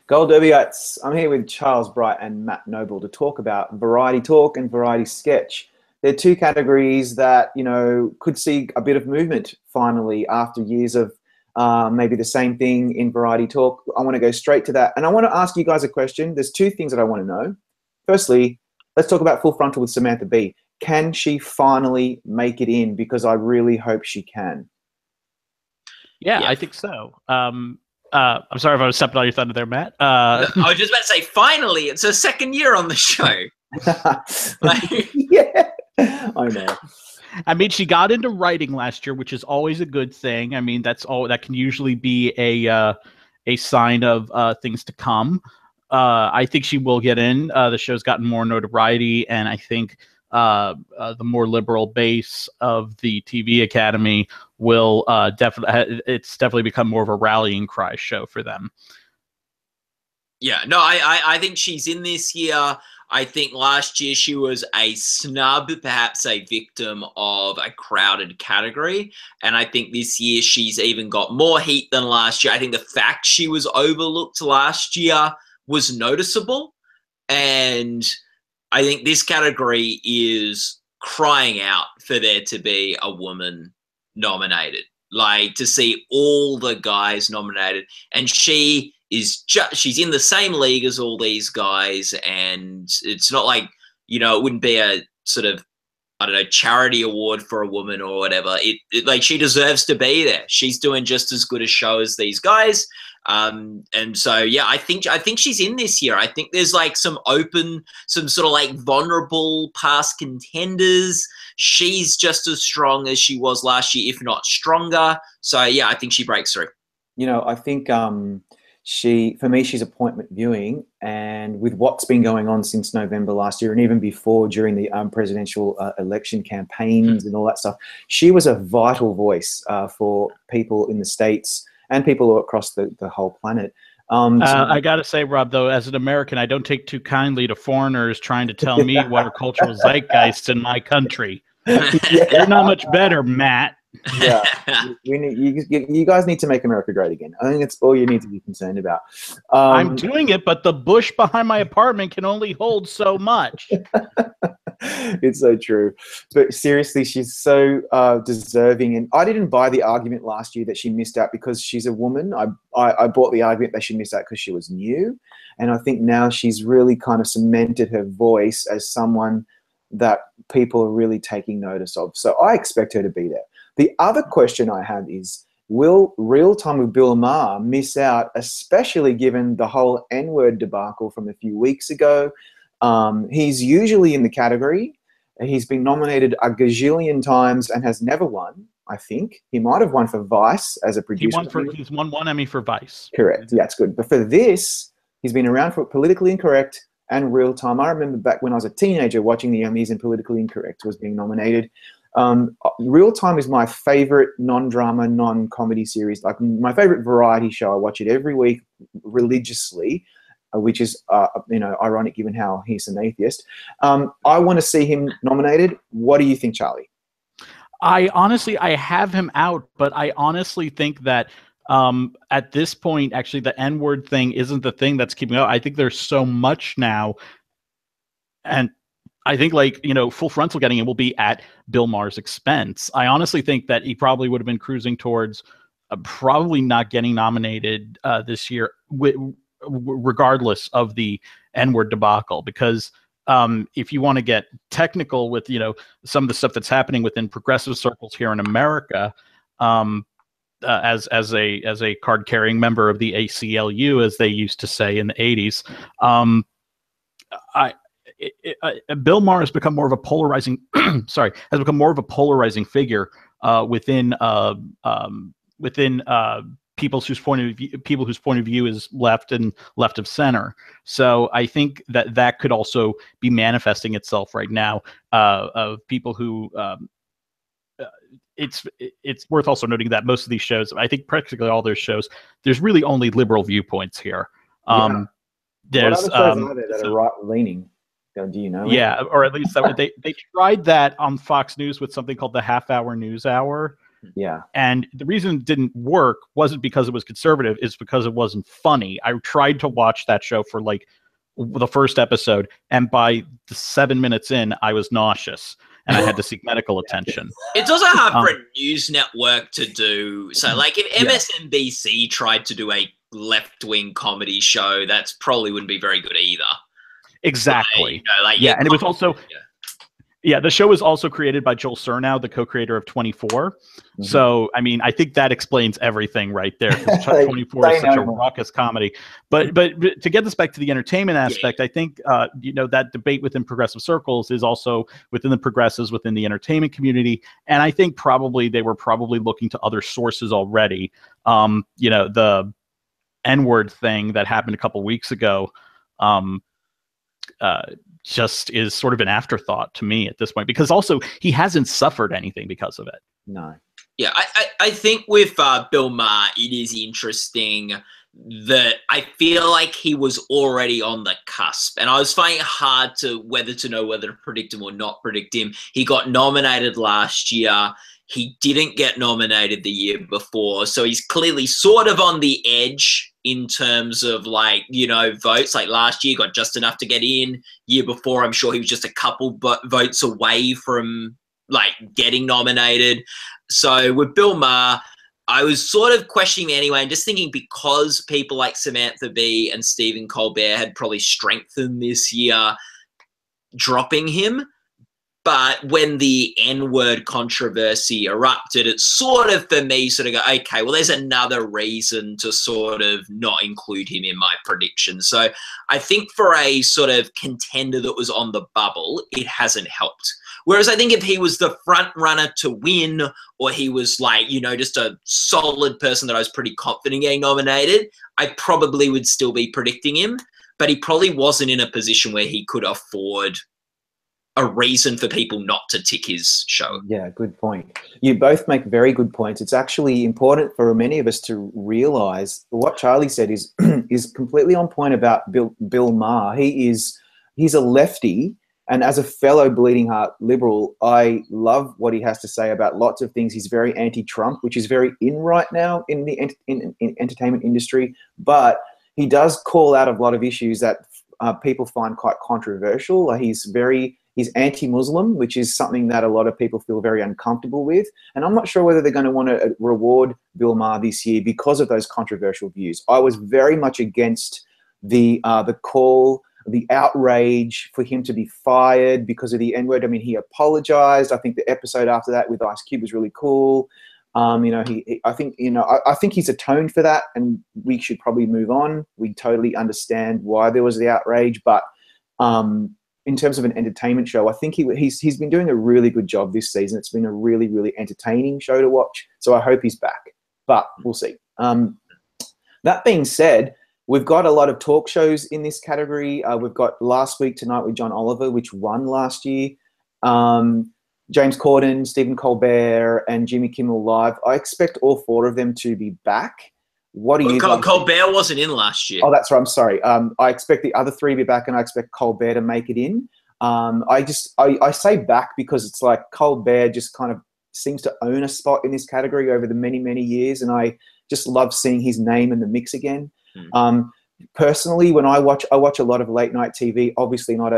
Gold Derbyites, I'm here with Charles Bright and Matt Noble to talk about variety talk and variety sketch. They're two categories that, could see a bit of movement finally after years of maybe the same thing in variety talk. I want to go straight to that. And I want to ask you guys a question. There's two things that I want to know. Firstly, let's talk about Full Frontal with Samantha Bee. Can she finally make it in? Because I really hope she can. Yeah, I think so. I'm sorry if I was stepping on your thunder there, Matt. I was just about to say, finally, it's her second year on the show. Yeah, I know. I mean, she got into writing last year, which is always a good thing. I mean, that can usually be a sign of things to come. I think she will get in. The show's gotten more notoriety, and I think the more liberal base of the TV Academy will definitely become more of a rallying cry show for them. Yeah, no, I think she's in this year. I think last year she was a snub, perhaps a victim of a crowded category. And I think this year she's even got more heat than last year. I think the fact she was overlooked last year was noticeable. And I think this category is crying out for there to be a woman nominated, like to see all the guys nominated. And she's in the same league as all these guys. And it's not like, it wouldn't be a sort of, I don't know, charity award for a woman or whatever. Like, she deserves to be there. She's doing just as good a show as these guys. And so, yeah, I think she's in this year. I think there's like some sort of like vulnerable past contenders. She's just as strong as she was last year, if not stronger. So, yeah, I think she breaks through. I think for me, she's appointment viewing, and with what's been going on since November last year and even before during the presidential election campaigns and all that stuff, she was a vital voice for people in the States and people across the whole planet. I got to say, Rob, though, as an American, I don't take too kindly to foreigners trying to tell me what are cultural zeitgeists in my country. You're not much better, Matt. Yeah, you guys need to make America great again. I think it's all you need to be concerned about. I'm doing it, but the bush behind my apartment can only hold so much. It's so true. But seriously, she's so deserving. And I didn't buy the argument last year that she missed out because she's a woman. I bought the argument that she missed out because she was new. And I think now she's really kind of cemented her voice as someone that people are really taking notice of. So I expect her to be there. The other question I had is, will Real Time with Bill Maher miss out, especially given the whole N-word debacle from a few weeks ago? He's usually in the category. He's been nominated a gazillion times and has never won, I think. He might have won for Vice as a producer. He's won one Emmy for Vice. Correct. Yeah, that's good. But for this, he's been around for Politically Incorrect and Real Time. I remember back when I was a teenager watching the Emmys and Politically Incorrect was being nominated. Real Time is my favorite non-drama, non-comedy series. Like, my favorite variety show. I watch it every week religiously, which is ironic given how he's an atheist. I want to see him nominated. What do you think, Charlie? I have him out, but I honestly think that at this point, actually, the N-word thing isn't the thing that's keeping out. I think there's so much now, and I think, Full Frontal getting it will be at Bill Maher's expense. I honestly think that he probably would have been cruising towards probably not getting nominated this year, regardless of the N-word debacle. Because if you want to get technical with, some of the stuff that's happening within progressive circles here in America, as a card-carrying member of the ACLU, as they used to say in the 80s, Bill Maher has become more of a polarizing figure within people whose point of view is left and left of center. So I think that could also be manifesting itself right now of people who. It's worth also noting that most of these shows, I think practically all their shows, there's really only liberal viewpoints here. There's what other shows are there that are right leaning? Do you know? Yeah, or at least they tried that on Fox News with something called the Half Hour News Hour. Yeah. And the reason it didn't work wasn't because it was conservative, it's because it wasn't funny. I tried to watch that show for like the first episode, and by the 7 minutes in, I was nauseous and I had to seek medical attention. It's also hard for a news network to do. So, like, if MSNBC tried to do a left-wing comedy show, that's probably wouldn't be very good either. Exactly. Like, and it was also... Yeah, the show was also created by Joel Surnow, the co-creator of 24. Mm-hmm. So, I mean, I think that explains everything right there. 24 is such a raucous comedy. But to get this back to the entertainment aspect, I think, that debate within progressive circles is also within the progressives within the entertainment community. And I think they were probably looking to other sources already. The N-word thing that happened a couple weeks ago, just is sort of an afterthought to me at this point, because also he hasn't suffered anything because of it. No. Yeah, I think with Bill Maher, it is interesting that I feel like he was already on the cusp, and I was finding it hard to know whether to predict him or not predict him. He got nominated last year. He didn't get nominated the year before, so he's clearly sort of on the edge in terms of, like, votes. Like, last year got just enough to get in. Year before, I'm sure he was just a couple votes away from, like, getting nominated. So with Bill Maher, I was sort of questioning anyway, and just thinking, because people like Samantha Bee and Stephen Colbert had probably strengthened this year, dropping him. But when the N-word controversy erupted, it sort of, for me, sort of go, okay, well, there's another reason to sort of not include him in my prediction. So I think for a sort of contender that was on the bubble, it hasn't helped. Whereas I think if he was the front runner to win, or he was like, just a solid person that I was pretty confident getting nominated, I probably would still be predicting him. But he probably wasn't in a position where he could afford a reason for people not to tick his show. Yeah, good point. You both make very good points. It's actually important for many of us to realize what Charlie said is is completely on point about Bill Maher. He's a lefty, and as a fellow bleeding heart liberal, I love what he has to say about lots of things. He's very anti-Trump, which is very in right now in the in entertainment industry, but he does call out a lot of issues that people find quite controversial. He's anti-Muslim, which is something that a lot of people feel very uncomfortable with. And I'm not sure whether they're going to want to reward Bill Maher this year because of those controversial views. I was very much against the call, the outrage for him to be fired because of the N-word. I mean, he apologized. I think the episode after that with Ice Cube was really cool. I think he's atoned for that, and we should probably move on. We totally understand why there was the outrage, but in terms of an entertainment show, I think he's been doing a really good job this season. It's been a really, really entertaining show to watch. So I hope he's back, but we'll see. That being said, we've got a lot of talk shows in this category. We've got Last Week Tonight with John Oliver, which won last year. James Corden, Stephen Colbert, and Jimmy Kimmel Live. I expect all four of them to be back. What do you guys think? Colbert wasn't in last year. Oh, that's right. I'm sorry. I expect the other three to be back, and I expect Colbert to make it in. I say back because it's like Colbert just kind of seems to own a spot in this category over the many, many years, and I just love seeing his name in the mix again. Personally, when I watch a lot of late night TV. Obviously not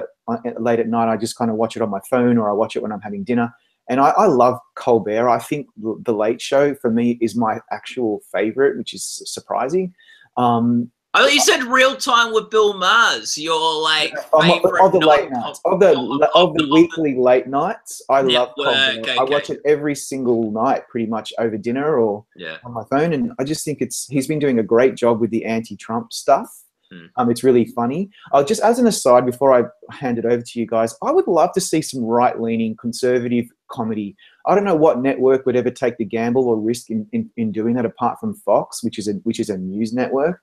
late at night. I just kind of watch it on my phone, or I watch it when I'm having dinner. And I love Colbert. I think The Late Show, for me, is my actual favorite, which is surprising. I thought you said Real Time with Bill Maher's your, like, favorite of the late nights, of the weekly late nights. I love Colbert. Okay. I watch it every single night, pretty much over dinner or on my phone, and I just think he's been doing a great job with the anti-Trump stuff. It's really funny. Just as an aside, before I hand it over to you guys, I would love to see some right-leaning conservative comedy. I don't know what network would ever take the gamble or risk in doing that, apart from Fox, which is a news network.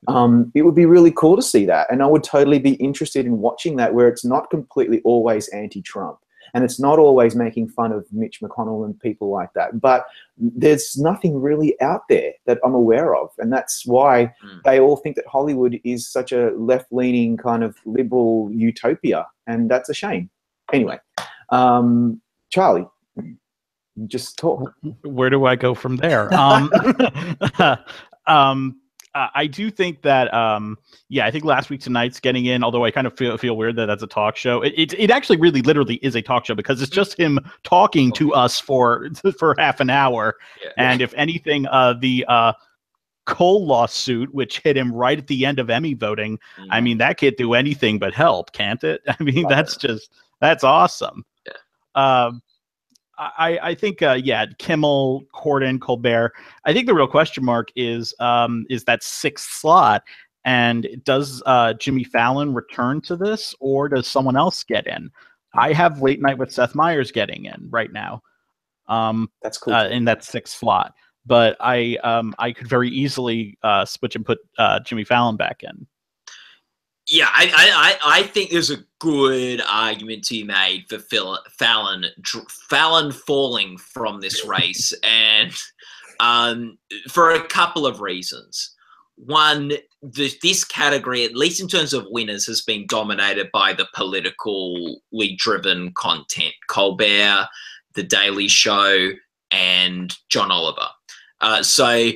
It would be really cool to see that, and I would totally be interested in watching that, where it's not completely always anti-Trump, and it's not always making fun of Mitch McConnell and people like that. But there's nothing really out there that I'm aware of, and that's why they all think that Hollywood is such a left-leaning kind of liberal utopia, and that's a shame. Anyway, Charlie. Just talk. Where do I go from there? I do think that, yeah, I think Last Week Tonight's getting in, although I kind of feel weird that that's a talk show. It actually really literally is a talk show because it's just him talking to us for half an hour. Yeah. And if anything, the Cole lawsuit, which hit him right at the end of Emmy voting, I mean, that can't do anything but help, can't it? I mean, that's awesome. Yeah. I think, yeah, Kimmel, Corden, Colbert. I think the real question mark is that sixth slot, and does Jimmy Fallon return to this, or does someone else get in? I have Late Night with Seth Meyers getting in right now. That's cool. In that sixth slot, but I could very easily switch and put Jimmy Fallon back in. Yeah, I think there's a good argument to be made for Fallon falling from this race, and for a couple of reasons. One, this category, at least in terms of winners, has been dominated by the politically driven content. Colbert, The Daily Show, and John Oliver. So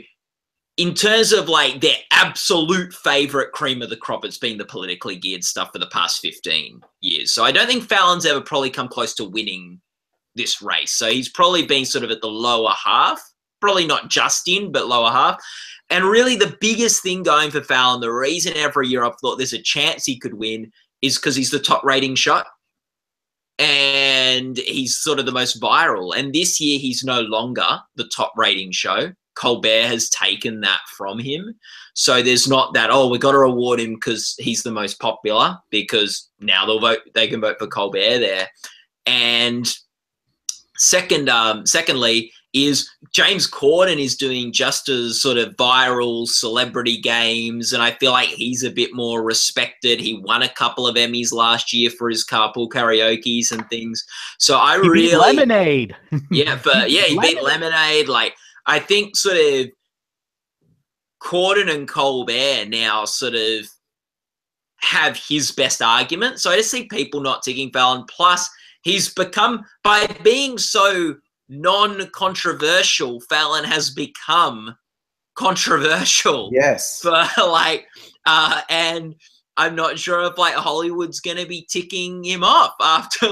in terms of like their absolute favorite cream of the crop, it's been the politically geared stuff for the past 15 years. So I don't think Fallon's ever probably come close to winning this race. So he's probably been sort of at the lower half, probably not just in, but lower half. And really the biggest thing going for Fallon, the reason every year I've thought there's a chance he could win is because he's the top rating show. And he's sort of the most viral. And this year he's no longer the top rating show. Colbert has taken that from him. So there's not that, oh, we've got to reward him because he's the most popular, because now they can vote for Colbert there. And secondly is James Corden is doing just as sort of viral celebrity games, and I feel like he's a bit more respected. He won a couple of Emmys last year for his carpool karaoke's and things. So he beat Lemonade. Yeah, but yeah, he beat Lemonade. Like, I think sort of Corden and Colbert now sort of have his best argument. So I just see people not taking Fallon. Plus, he's become, by being so non-controversial, Fallon has become controversial. Yes. For like, and I'm not sure if like Hollywood's going to be ticking him off after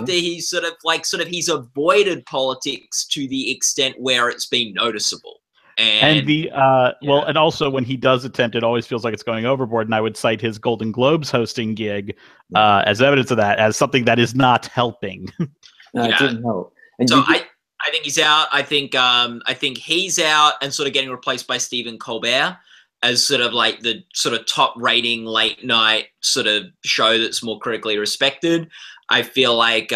he's sort of he's avoided politics to the extent where it's been noticeable. And well, and also when he does attempt, it always feels like it's going overboard. And I would cite his Golden Globes hosting gig as evidence of that, as something that is not helping. No, it didn't help. And so I think he's out. I think he's out and sort of getting replaced by Stephen Colbert as sort of like the sort of top rating late night sort of show that's more critically respected. I feel like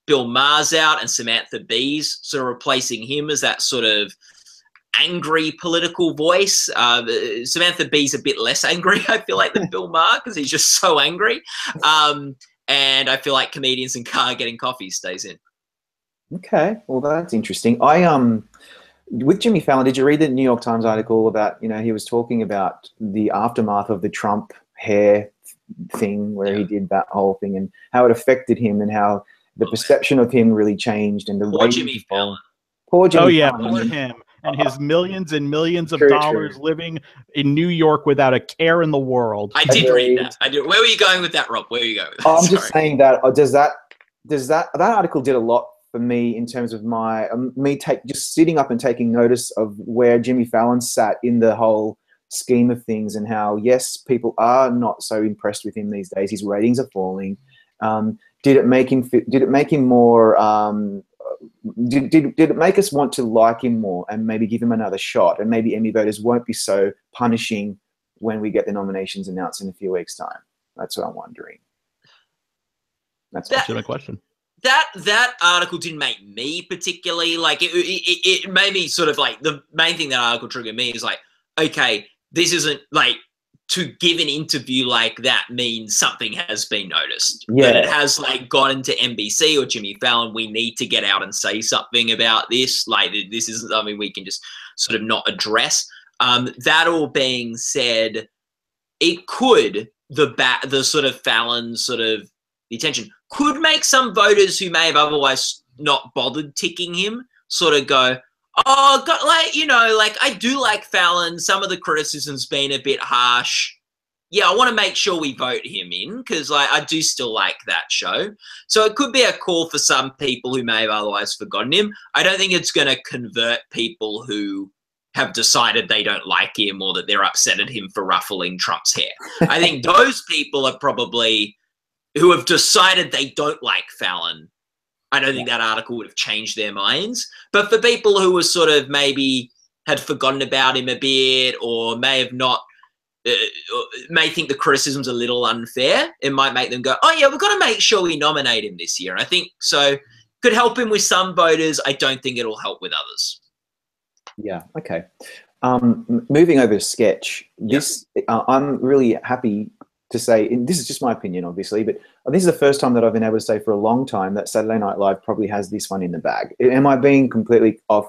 Bill Maher's out and Samantha Bee's sort of replacing him as that sort of angry political voice. Samantha Bee's a bit less angry, I feel like, than Bill Maher, because he's just so angry. And I feel like Comedians in Car Getting Coffee stays in. Okay, well, that's interesting. With Jimmy Fallon, did you read the New York Times article about, he was talking about the aftermath of the Trump hair thing, where he did that whole thing, and how it affected him, and how the perception of him really changed, and the poor Jimmy Fallon. Poor Jimmy Fallon. Poor him. And his millions and millions of dollars living in New York without a care in the world. I did read that. I did. Where were you going with that, Rob? Where were you going with that? I'm just saying that, that article did a lot for me in terms of my just sitting up and taking notice of where Jimmy Fallon sat in the whole scheme of things, and how, yes, people are not so impressed with him these days. His ratings are falling. Did it make him more? Did it make us want to like him more and maybe give him another shot? And maybe Emmy voters won't be so punishing when we get the nominations announced in a few weeks' time. That's what I'm wondering. That's a legitimate question. That article didn't make me particularly like it made me sort of like, the main thing that article triggered me is like, okay, this isn't like, to give an interview like that means something has been noticed. Yeah. That it has like gotten to NBC or Jimmy Fallon. We need to get out and say something about this. Like, this isn't something we can just sort of not address. That all being said, it could, the sort of Fallon sort of the attention could make some voters who may have otherwise not bothered ticking him sort of go, oh, God, like, you know, like I do like Fallon. Some of the criticism's been a bit harsh. Yeah, I want to make sure we vote him in because like I do still like that show. So it could be a call for some people who may have otherwise forgotten him. I don't think it's going to convert people who have decided they don't like him or that they're upset at him for ruffling Trump's hair. I think those people are probably who have decided they don't like Fallon. I don't think that article would have changed their minds. But for people who were sort of maybe had forgotten about him a bit or may have not, may think the criticism's a little unfair, it might make them go, oh, yeah, we've got to make sure we nominate him this year. And I think so could help him with some voters. I don't think it'll help with others. Yeah. Okay. Moving over to sketch, this I'm really happy to say, and this is just my opinion, obviously, but this is the first time that I've been able to say for a long time that Saturday Night Live probably has this one in the bag. Am I being completely off?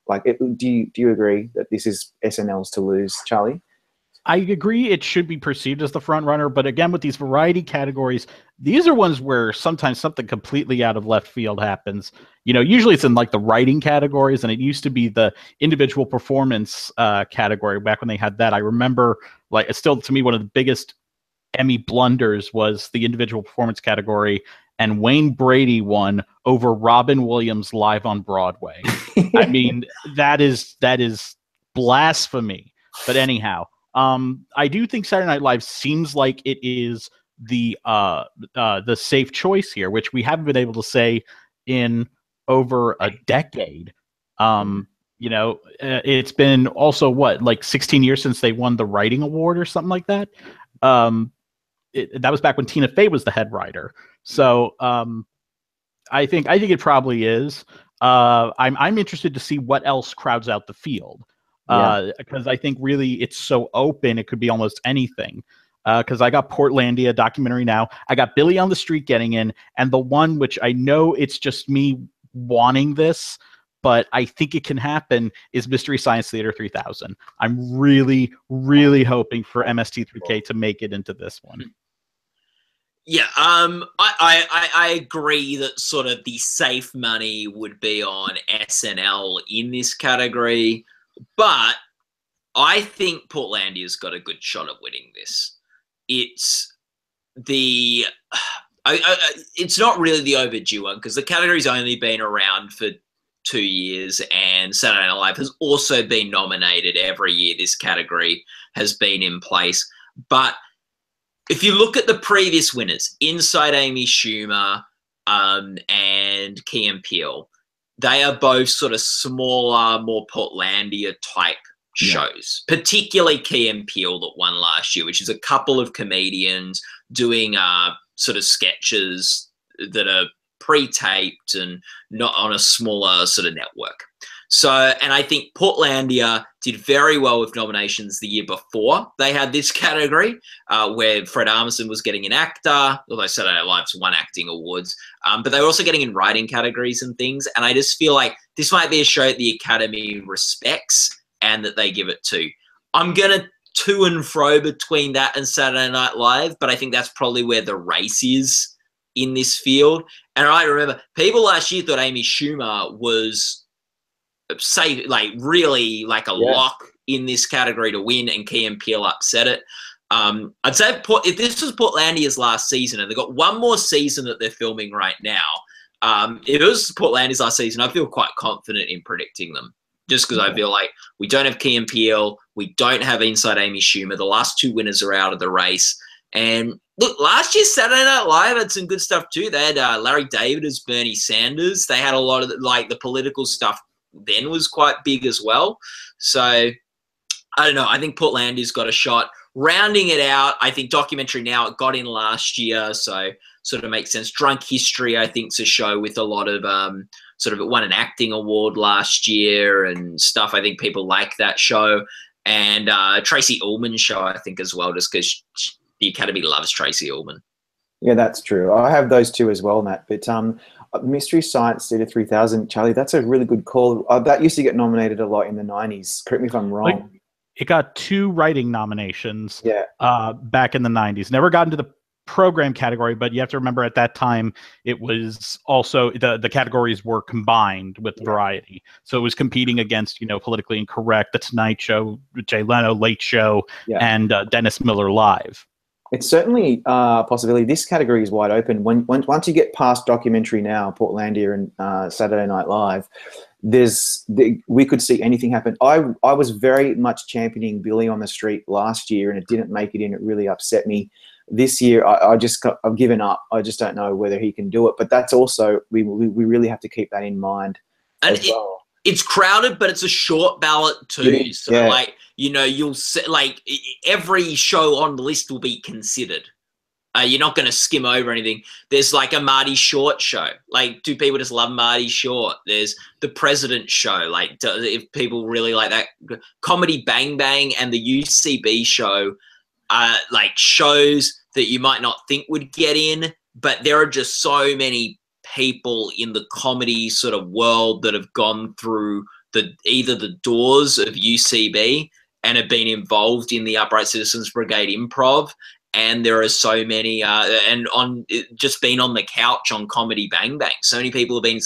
Like, do you agree that this is SNL's to lose, Charlie? I agree it should be perceived as the front runner, but again, with these variety categories, these are ones where sometimes something completely out of left field happens. You know, usually it's in like the writing categories, and it used to be the individual performance category back when they had that. I remember, like, it's still to me one of the biggest Emmy blunders was the individual performance category, and Wayne Brady won over Robin Williams live on Broadway. I mean, that is blasphemy. But anyhow. I do think Saturday Night Live seems like it is the safe choice here, which we haven't been able to say in over a decade. You know, it's been also what, like 16 years since they won the writing award or something like that. That was back when Tina Fey was the head writer. So I think it probably is. I'm interested to see what else crowds out the field. Because I think really it's so open, it could be almost anything. Because I got Portlandia documentary now. I got Billy on the Street getting in, and the one which I know it's just me wanting this, but I think it can happen is Mystery Science Theater 3000. I'm really, really hoping for MST3K to make it into this one. Yeah, I agree that sort of the safe money would be on SNL in this category. But I think Portlandia's got a good shot at winning this. It's the it's not really the overdue one because the category's only been around for 2 years, and Saturday Night Live has also been nominated every year. This category has been in place. But if you look at the previous winners, Inside Amy Schumer and Key and Peele, they are both sort of smaller, more Portlandia type shows, particularly Key and Peele that won last year, which is a couple of comedians doing sort of sketches that are pre-taped and not on a smaller sort of network. So, and I think Portlandia did very well with nominations the year before they had this category, where Fred Armisen was getting an actor, although Saturday Night Live's won acting awards, but they were also getting in writing categories and things. And I just feel like this might be a show that the Academy respects and that they give it to. I'm going to to and fro between that and Saturday Night Live, but I think that's probably where the race is in this field. And I remember people last year thought Amy Schumer was really like a lock in this category to win, and Key and Peele upset it. I'd say if this was Portlandia's last season, and they've got one more season that they're filming right now, if it was Portlandia's last season, I feel quite confident in predicting them, just because I feel like we don't have Key and Peele, we don't have Inside Amy Schumer. The last two winners are out of the race. And look, last year Saturday Night Live had some good stuff too. They had Larry David as Bernie Sanders. They had a lot of the political stuff then was quite big as well. So I don't know. I think Portlandia's got a shot. Rounding it out, I think Documentary Now, it got in last year, so sort of makes sense. Drunk History, I think, is a show with a lot of sort of it won an acting award last year and stuff. I think people like that show. And Tracy Ullman's show, I think, as well, just because the Academy loves Tracy Ullman. Yeah, that's true. I have those two as well, Matt. But Mystery Science Theater 3000, Charlie, that's a really good call. That used to get nominated a lot in the 90s. Correct me if I'm wrong. It got 2 writing nominations back in the 90s. Never got into the program category, but you have to remember at that time it was also the categories were combined with variety, so it was competing against Politically Incorrect, The Tonight Show, Jay Leno, Late Show, and Dennis Miller Live. It's certainly a possibility. This category is wide open. Once you get past documentary now, Portlandia and Saturday Night Live, we could see anything happen. I was very much championing Billy on the Street last year, and it didn't make it in. It really upset me. This year, I've given up. I just don't know whether he can do it. But that's also we really have to keep that in mind. And it's crowded, but it's a short ballot too. So you'll see, like every show on the list will be considered. You're not going to skim over anything. There's like a Marty Short show. Like, do people just love Marty Short? There's the President show. Like, if people really like that, Comedy Bang Bang and the UCB show are like shows that you might not think would get in, but there are just so many people in the comedy sort of world that have gone through either the doors of UCB and have been involved in the Upright Citizens Brigade improv. And there are so many, and on just been on the couch on Comedy Bang Bang. So many people have been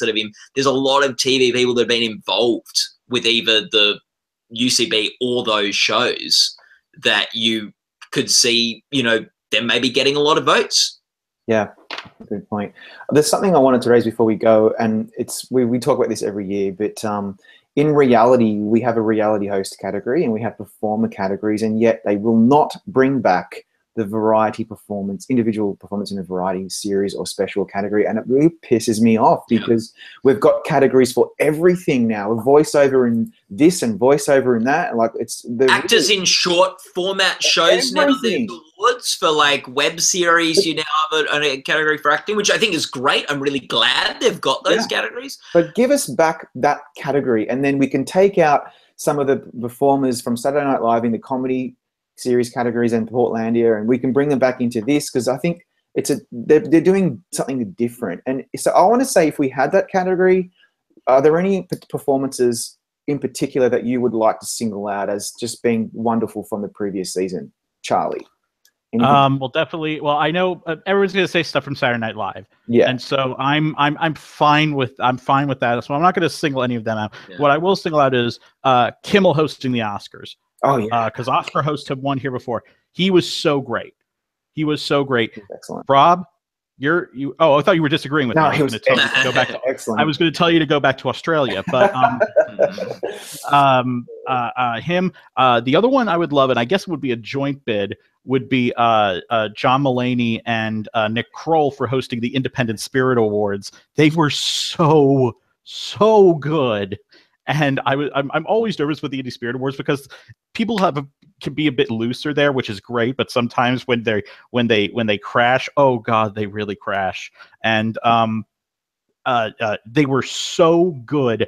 there's a lot of TV people that have been involved with either the UCB or those shows that you could see, them maybe getting a lot of votes. Yeah, good point. There's something I wanted to raise before we go, and we talk about this every year, but in reality, we have a reality host category and we have performer categories, and yet they will not bring back the variety performance, individual performance in a variety series or special category. And it really pisses me off because we've got categories for everything now. A voiceover in this and voiceover in that. Like actors in short format shows now. There's awards for like web series. You now have a category for acting, which I think is great. I'm really glad they've got those categories. But give us back that category, and then we can take out some of the performers from Saturday Night Live in the comedy series categories and Portlandia, and we can bring them back into this, because I think they're doing something different. And so I want to say, if we had that category, are there any performances in particular that you would like to single out as just being wonderful from the previous season, Charlie? Well, definitely. Well, I know everyone's going to say stuff from Saturday Night Live, and so I'm fine with that. So I'm not going to single any of them out. Yeah. What I will single out is Kimmel hosting the Oscars. Oh yeah, because Oscar hosts have won here before. He was so great. Excellent. Rob, I thought you were disagreeing with me. He was go back to, excellent. I was going to tell you to go back to Australia, but him. The other one I would love, and I guess it would be a joint bid, would be John Mulaney and Nick Kroll for hosting the Independent Spirit Awards. They were so good. And I'm always nervous with the Indie Spirit Awards because people can be a bit looser there, which is great. But sometimes when they crash, oh God, they really crash. And they were so good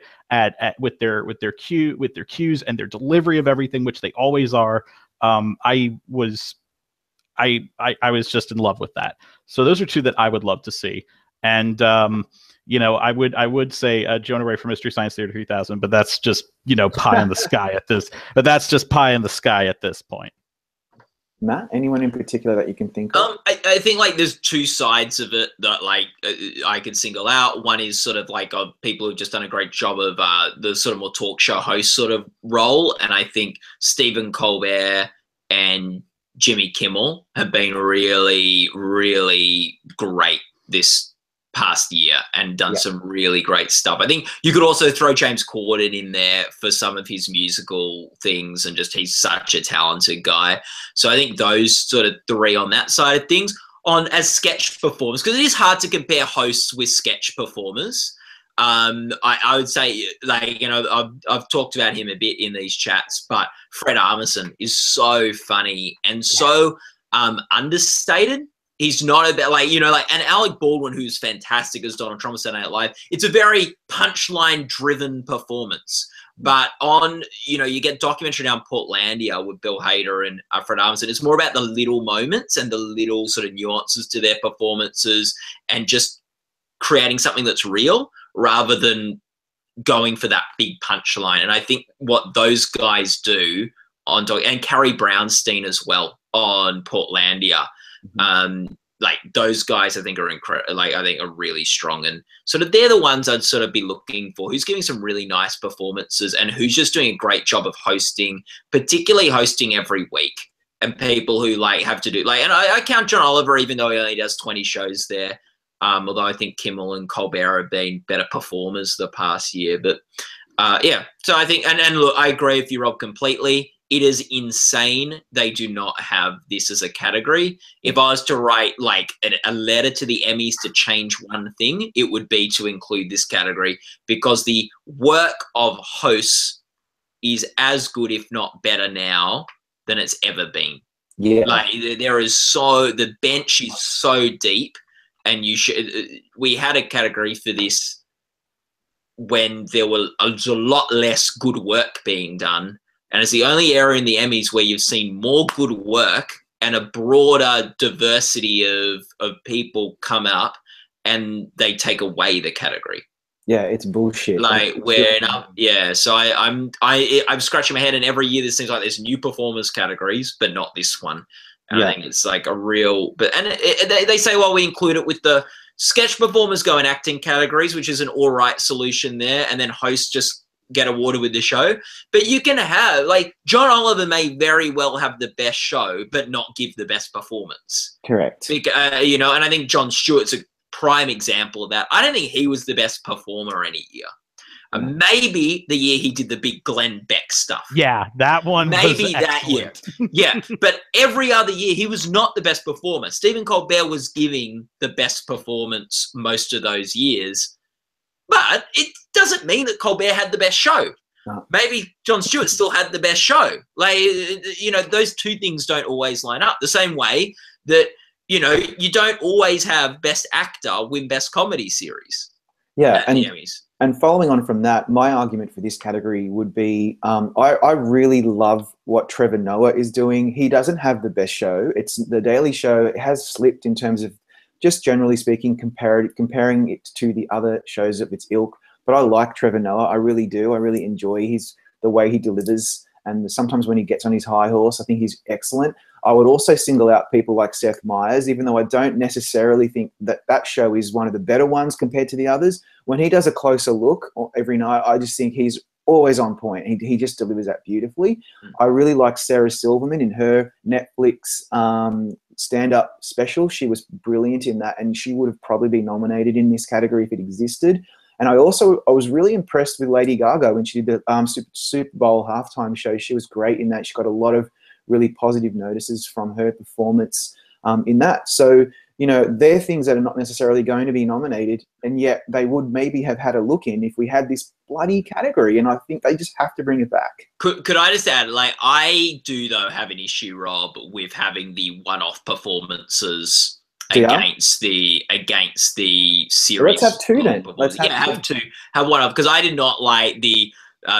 with their cues and their delivery of everything, which they always are. I was just in love with that. So those are two that I would love to see. And I would say Jonah Ray for Mystery Science Theater 3000, but that's just pie in the sky at this. But that's just pie in the sky at this point. Matt, anyone in particular that you can think of? I think like there's two sides of it that like I could single out. One is sort of like people who've just done a great job of the sort of more talk show host sort of role, and I think Stephen Colbert and Jimmy Kimmel have been really, really great this past year and done some really great stuff. I think you could also throw James Corden in there for some of his musical things, and just he's such a talented guy. So I think those sort of three on that side of things. As sketch performers, because it is hard to compare hosts with sketch performers. I would say, like, I've talked about him a bit in these chats, but Fred Armisen is so funny and so understated. He's not about and Alec Baldwin, who's fantastic as Donald Trump on Saturday Night Live. It's a very punchline driven performance. But you get documentary now on Portlandia with Bill Hader and Fred Armisen. It's more about the little moments and the little sort of nuances to their performances and just creating something that's real rather than going for that big punchline. And I think what those guys do and Carrie Brownstein as well on Portlandia, like those guys I think are incredible. Like I think are really strong, and sort of they're the ones I'd sort of be looking for. Who's giving some really nice performances and who's just doing a great job of hosting, particularly hosting every week. And people who like have to do like, and I count John Oliver, even though he only does 20 shows there. Although I think Kimmel and Colbert have been better performers the past year, but yeah. So I think, and look, I agree with you, Rob, completely. It is insane they do not have this as a category. If I was to write like a letter to the Emmys to change one thing, it would be to include this category because the work of hosts is as good, if not better now than it's ever been. Yeah. Like the bench is so deep, and we had a category for this when there was a lot less good work being done. And it's the only area in the Emmys where you've seen more good work and a broader diversity of people come up, and they take away the category. Yeah, it's bullshit. Like so I'm scratching my head, and every year there seems like there's new performers categories, but not this one. And I think it's like a real, they say, well, we include it with the sketch performers go in acting categories, which is an all right solution there, and then hosts just get awarded with the show. But you can have like John Oliver may very well have the best show, but not give the best performance. Correct. And I think Jon Stewart's a prime example of that. I don't think he was the best performer any year. Maybe the year he did the big Glenn Beck stuff. Yeah, that one. Maybe that year. Yeah, but every other year he was not the best performer. Stephen Colbert was giving the best performance most of those years, but it doesn't mean that Colbert had the best show. No. Maybe Jon Stewart still had the best show. Like, those two things don't always line up. The same way that, you don't always have best actor win best comedy series. Yeah, and following on from that, my argument for this category would be I really love what Trevor Noah is doing. He doesn't have the best show. It's The Daily Show. It has slipped in terms of just generally speaking, comparing it to the other shows of its ilk. But I like Trevor Noah. I really do. I really enjoy the way he delivers. And sometimes when he gets on his high horse, I think he's excellent. I would also single out people like Seth Meyers, even though I don't necessarily think that show is one of the better ones compared to the others. When he does a closer look every night, I just think he's always on point. He just delivers that beautifully. I really like Sarah Silverman in her Netflix stand-up special. She was brilliant in that, and she would have probably been nominated in this category if it existed. And I was really impressed with Lady Gaga when she did the Super Bowl halftime show. She was great in that. She got a lot of really positive notices from her performance in that. So, they're things that are not necessarily going to be nominated, and yet they would maybe have had a look in if we had this bloody category. And I think they just have to bring it back. Could I just add, like, I do though have an issue, Rob, with having the one-off performances against the series. Well, let's have two then. Have one of, because I did not like the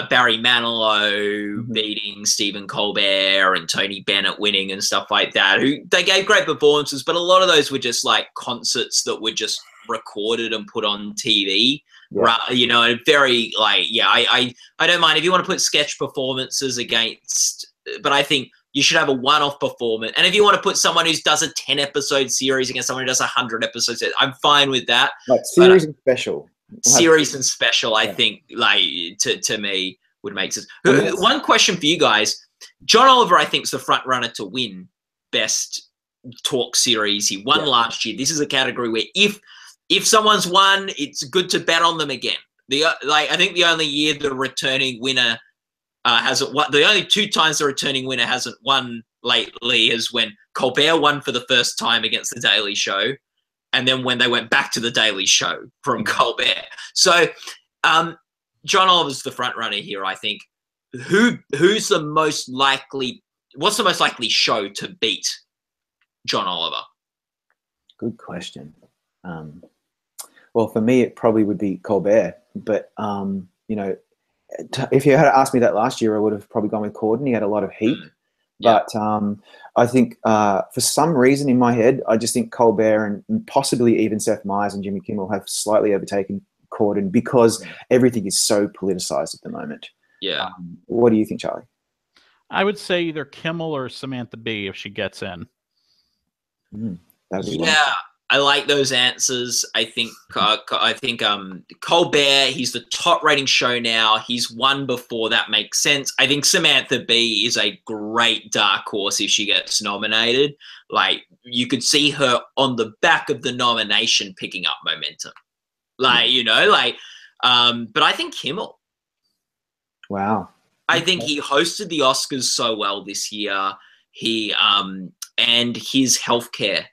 Barry Manilow beating Stephen Colbert and Tony Bennett winning and stuff like that. They gave great performances, but a lot of those were just like concerts that were just recorded and put on TV. Yeah. Very like, I don't mind if you want to put sketch performances against, but I think you should have a one-off performance. And if you want to put someone who does a 10-episode series against someone who does 100 episodes, I'm fine with that. Like series and special. Series and special, I think, like to me would make sense. One question for you guys: John Oliver, I think, is the front runner to win best talk series. He won last year. This is a category where if someone's won, it's good to bet on them again. I think the only year the returning winner hasn't won. The only two times the returning winner hasn't won lately is when Colbert won for the first time against The Daily Show, and then when they went back to The Daily Show from Colbert. So John Oliver's the front runner here, I think. Who's the most likely? What's the most likely show to beat John Oliver? Good question. Well, for me, it probably would be Colbert. But if you had asked me that last year, I would have probably gone with Corden. He had a lot of heat. But I think for some reason in my head, I just think Colbert and possibly even Seth Meyers and Jimmy Kimmel have slightly overtaken Corden because everything is so politicized at the moment. Yeah. What do you think, Charlie? I would say either Kimmel or Samantha Bee if she gets in. That'd be Yeah, I like those answers. I think Colbert, he's the top rating show now. He's won before. That makes sense. I think Samantha Bee is a great dark horse if she gets nominated. Like, you could see her on the back of the nomination picking up momentum. Like, you know, like, but I think Kimmel. Wow. I think he hosted the Oscars so well this year. He and his healthcare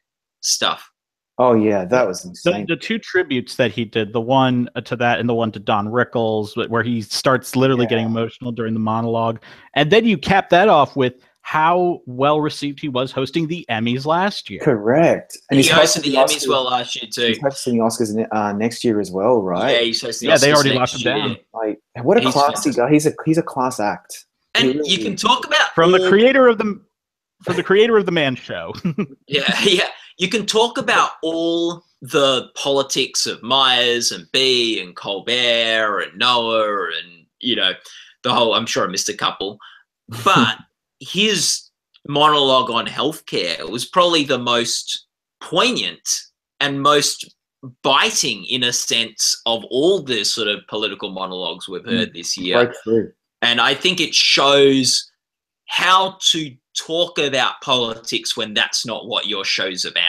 stuff. Oh yeah, that was insane. The two tributes that he did, the one to that and the one to Don Rickles, where he starts literally getting emotional during the monologue. And then you cap that off with how well received he was hosting the Emmys last year. Correct. And he hosted the Emmys well last year too. He's hosting the Oscars next year as well, right? Yeah, he's hosting the Oscars they already next locked him year. down. Like, what a classy guy. He's a class act. And you can talk about from the creator of the Man Show. yeah. You can talk about all the politics of Myers and Bee and Colbert and Noah and, you know, the whole, I'm sure I missed a couple, but his monologue on healthcare was probably the most poignant and most biting, in a sense, of all the sort of political monologues we've heard this year. And I think it shows how to talk about politics when that's not what your show's about.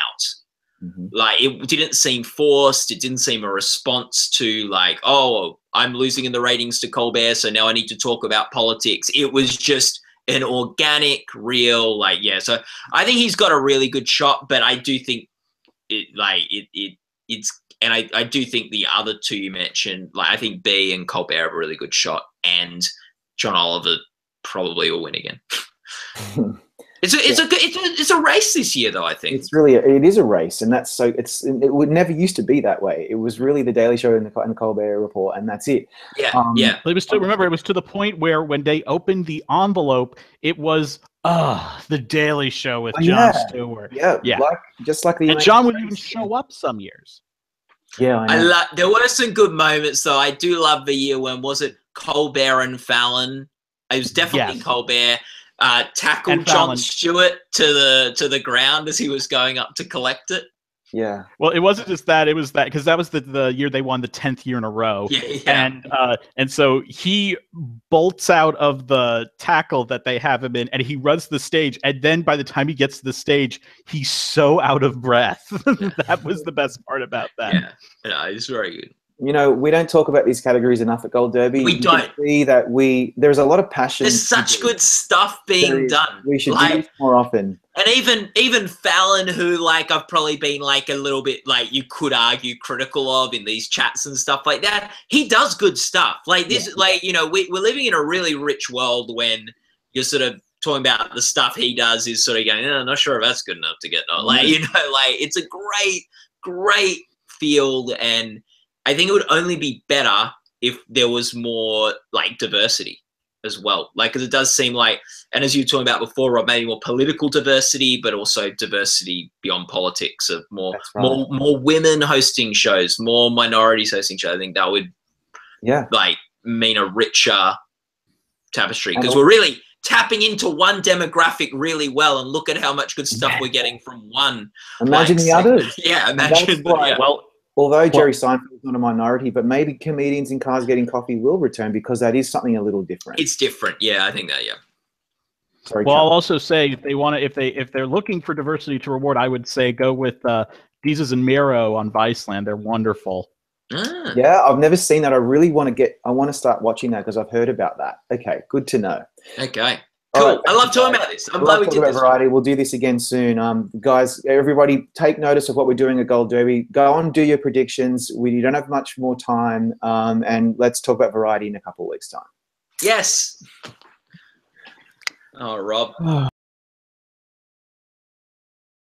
Like, it didn't seem forced. It didn't seem a response to like, oh, I'm losing in the ratings to Colbert, so now I need to talk about politics. It was just an organic, real, like, yeah. So I think he's got a really good shot, but I do think and I do think the other two you mentioned, like, I think Bee and Colbert have a really good shot, and John Oliver probably will win again. It's a race this year, though. I think it is a race, and that's so. It would never used to be that way. It was really the Daily Show and the Colbert Report, and that's it. Yeah. It was to the point where when they opened the envelope, it was the Daily Show with Jon Stewart. Yeah. Just like the. And John would even show up some years. Yeah, there were some good moments, though. I do love the year when, was it Colbert and Fallon? It was definitely Colbert. Tackled Jon Stewart to the ground as he was going up to collect it. Yeah. Well, it wasn't just that; it was that because that was the year they won the 10th year in a row. Yeah. And so he bolts out of the tackle that they have him in, and he runs to the stage. And then by the time he gets to the stage, he's so out of breath. That was the best part about that. Yeah, it's very good. You know, we don't talk about these categories enough at Gold Derby. We don't. See that there's a lot of passion. There's such good stuff being done. We should do this more often. And even Fallon, who, like, I've probably been like a little bit, like, you could argue critical of in these chats and stuff like that, he does good stuff. Like this, like, you know, we're living in a really rich world when you're sort of talking about the stuff he does is sort of going, I'm not sure if that's good enough to get, like, you know, like, it's a great field, and I think it would only be better if there was more, like, diversity as well. Like, because it does seem like, and as you were talking about before, Rob, maybe more political diversity, but also diversity beyond politics, of more women hosting shows, more minorities hosting shows. I think that would like mean a richer tapestry, because we're really tapping into one demographic really well, and look at how much good stuff we're getting from one. Imagine the others. Yeah, imagine. Although Jerry Seinfeld's not a minority, but maybe comedians in Cars Getting Coffee will return, because that is something a little different. It's different, yeah. I think that, Sorry, well, I'll also say if they're looking for diversity to reward, I would say go with Deezus and Miro on Viceland. They're wonderful. Yeah, I've never seen that. I want to start watching that because I've heard about that. Okay, good to know. Okay. Cool. Right, I love talking about this. I'm glad we did this. Variety. We'll do this again soon. Guys, everybody take notice of what we're doing at Gold Derby. Go on, do your predictions. You don't have much more time. And let's talk about Variety in a couple of weeks' time. Yes. Oh, Rob.